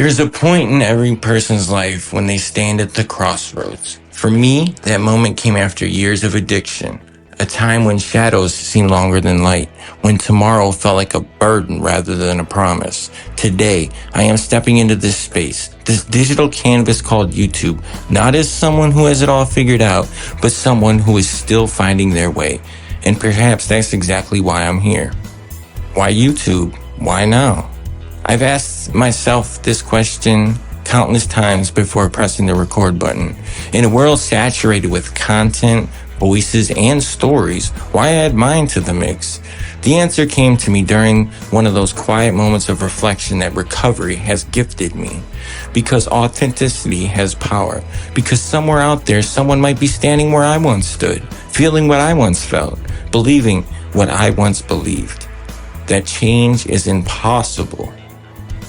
There's a point in every person's life when they stand at the crossroads. For me, that moment came after years of addiction, a time when shadows seemed longer than light, when tomorrow felt like a burden rather than a promise. Today, I am stepping into this space, this digital canvas called YouTube, not as someone who has it all figured out, but someone who is still finding their way. And perhaps that's exactly why I'm here. Why YouTube? Why now? I've asked myself this question countless times before pressing the record button. In a world saturated with content, voices, and stories, why add mine to the mix? The answer came to me during one of those quiet moments of reflection that recovery has gifted me. Because authenticity has power. Because somewhere out there, someone might be standing where I once stood, feeling what I once felt, believing what I once believed. That change is impossible.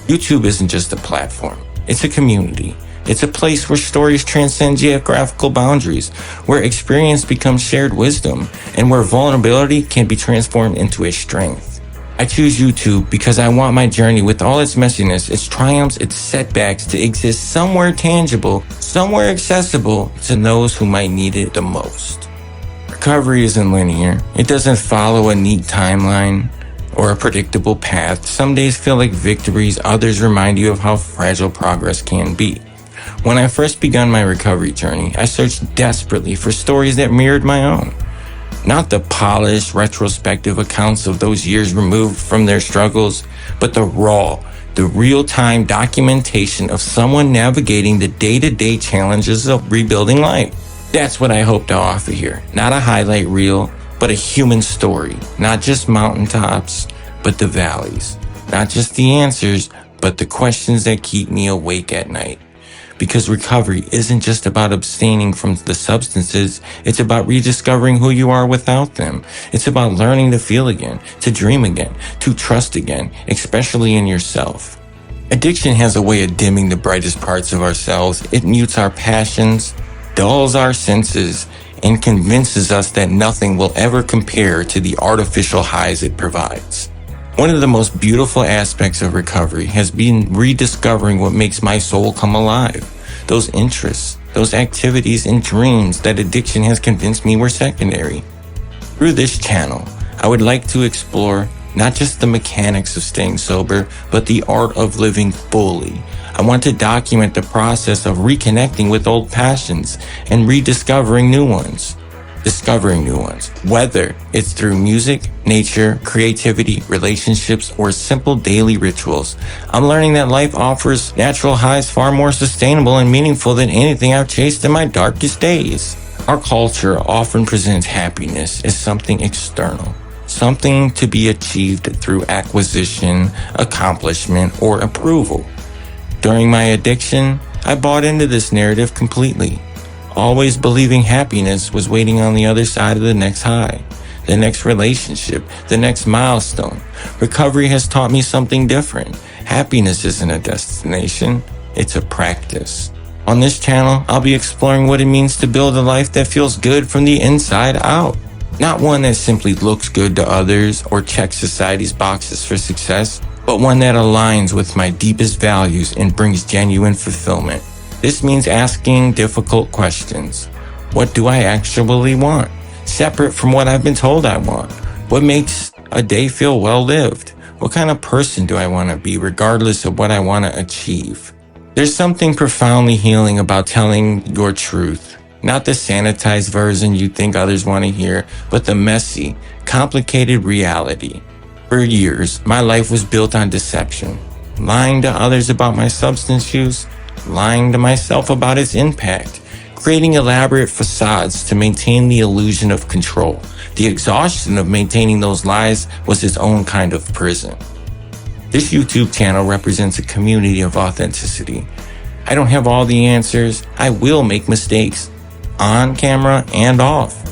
YouTube isn't just a platform. It's a community. It's a place where stories transcend geographical boundaries, where experience becomes shared wisdom, and where vulnerability can be transformed into a strength. I choose YouTube because I want my journey, with all its messiness, its triumphs, its setbacks, to exist somewhere tangible, somewhere accessible to those who might need it the most. Recovery isn't linear. It doesn't follow a neat timeline or a predictable path. Some days feel like victories, others remind you of how fragile progress can be. When I first began my recovery journey, I searched desperately for stories that mirrored my own. Not the polished, retrospective accounts of those years removed from their struggles, but the raw, the real-time documentation of someone navigating the day-to-day challenges of rebuilding life. That's what I hope to offer here. Not a highlight reel, but a human story. Not just mountaintops, but the valleys. Not just the answers, but the questions that keep me awake at night. Because recovery isn't just about abstaining from the substances, it's about rediscovering who you are without them. It's about learning to feel again, to dream again, to trust again, especially in yourself. Addiction has a way of dimming the brightest parts of ourselves. It mutes our passions, dulls our senses, and convinces us that nothing will ever compare to the artificial highs it provides. One of the most beautiful aspects of recovery has been rediscovering what makes my soul come alive. Those interests, those activities and dreams that addiction has convinced me were secondary. Through this channel, I would like to explore not just the mechanics of staying sober, but the art of living fully. I want to document the process of reconnecting with old passions and rediscovering new ones. Discovering new ones. Whether it's through music, nature, creativity, relationships, or simple daily rituals, I'm learning that life offers natural highs far more sustainable and meaningful than anything I've chased in my darkest days. Our culture often presents happiness as something external, something to be achieved through acquisition, accomplishment, or approval. During my addiction, I bought into this narrative completely, always believing happiness was waiting on the other side of the next high, the next relationship, the next milestone. Recovery has taught me something different. Happiness isn't a destination, it's a practice. On this channel, I'll be exploring what it means to build a life that feels good from the inside out. Not one that simply looks good to others or checks society's boxes for success, but one that aligns with my deepest values and brings genuine fulfillment. This means asking difficult questions. What do I actually want? Separate from what I've been told I want. What makes a day feel well lived? What kind of person do I want to be, regardless of what I want to achieve? There's something profoundly healing about telling your truth. Not the sanitized version you think others want to hear, but the messy, complicated reality. For years, my life was built on deception. Lying to others about my substance use, lying to myself about its impact, creating elaborate facades to maintain the illusion of control. The exhaustion of maintaining those lies was its own kind of prison. This YouTube channel represents a community of authenticity. I don't have all the answers. I will make mistakes, on camera and off.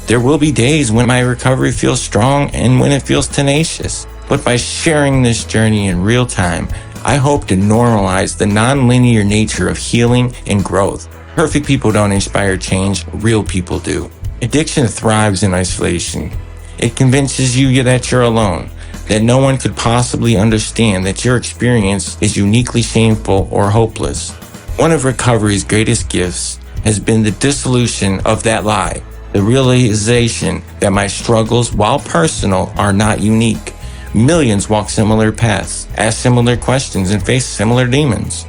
There will be days when my recovery feels strong and when it feels tenacious. But by sharing this journey in real time, I hope to normalize the non-linear nature of healing and growth. Perfect people don't inspire change, real people do. Addiction thrives in isolation. It convinces you that you're alone, that no one could possibly understand that your experience is uniquely shameful or hopeless. One of recovery's greatest gifts has been the dissolution of that lie, the realization that my struggles, while personal, are not unique. Millions walk similar paths, ask similar questions, and face similar demons.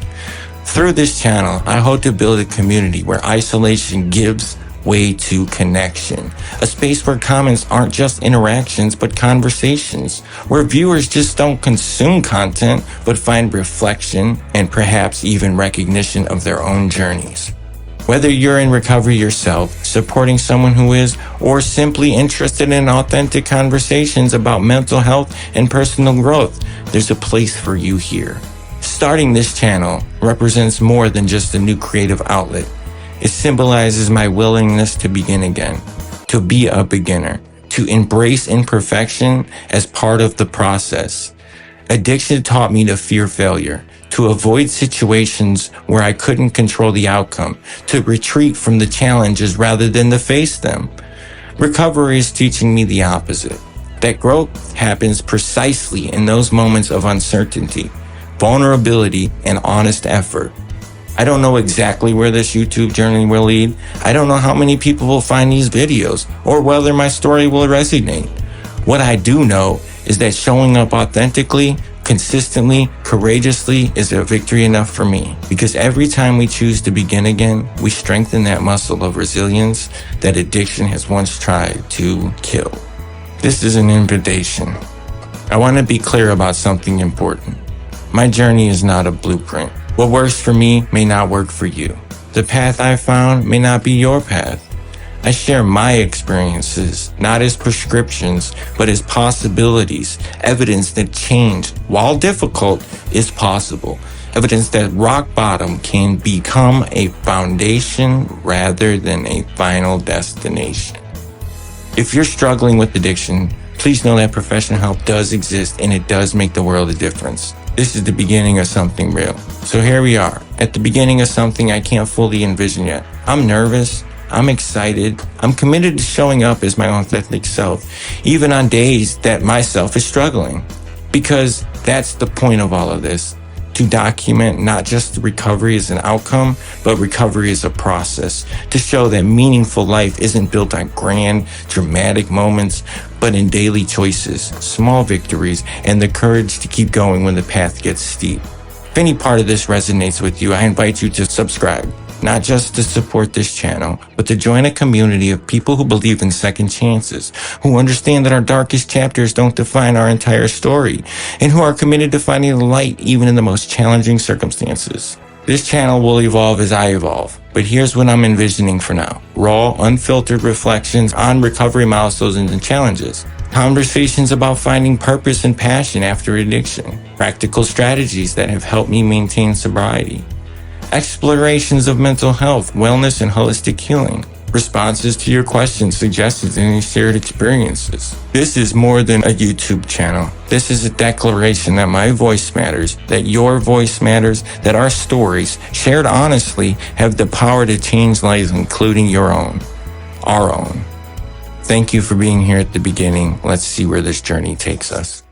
Through this channel, I hope to build a community where isolation gives way to connection. A space where comments aren't just interactions, but conversations. Where viewers just don't consume content, but find reflection and perhaps even recognition of their own journeys. Whether you're in recovery yourself, supporting someone who is, or simply interested in authentic conversations about mental health and personal growth, there's a place for you here. Starting this channel represents more than just a new creative outlet. It symbolizes my willingness to begin again, to be a beginner, to embrace imperfection as part of the process. Addiction taught me to fear failure, to avoid situations where I couldn't control the outcome, to retreat from the challenges rather than to face them. Recovery is teaching me the opposite, that growth happens precisely in those moments of uncertainty, vulnerability, and honest effort. I don't know exactly where this YouTube journey will lead. I don't know how many people will find these videos or whether my story will resonate. What I do know is that showing up authentically, consistently, courageously is a victory enough for me. Because every time we choose to begin again, we strengthen that muscle of resilience that addiction has once tried to kill. This is an invitation. I want to be clear about something important. My journey is not a blueprint. What works for me may not work for you. The path I found may not be your path. I share my experiences, not as prescriptions, but as possibilities, evidence that change, while difficult, is possible. Evidence that rock bottom can become a foundation rather than a final destination. If you're struggling with addiction, please know that professional help does exist and it does make the world a difference. This is the beginning of something real. So here we are, at the beginning of something I can't fully envision yet. I'm nervous. I'm excited. I'm committed to showing up as my authentic self, even on days that myself is struggling. Because that's the point of all of this, to document not just recovery as an outcome, but recovery as a process, to show that meaningful life isn't built on grand, dramatic moments, but in daily choices, small victories, and the courage to keep going when the path gets steep. If any part of this resonates with you, I invite you to subscribe. Not just to support this channel, but to join a community of people who believe in second chances, who understand that our darkest chapters don't define our entire story, and who are committed to finding the light even in the most challenging circumstances. This channel will evolve as I evolve, but here's what I'm envisioning for now. Raw, unfiltered reflections on recovery milestones and challenges. Conversations about finding purpose and passion after addiction. Practical strategies that have helped me maintain sobriety. Explorations of mental health, wellness, and holistic healing. Responses to your questions, suggestions, and shared experiences. This is more than a YouTube channel. This is a declaration that my voice matters, that your voice matters, that our stories, shared honestly, have the power to change lives, including your own. Our own. Thank you for being here at the beginning. Let's see where this journey takes us.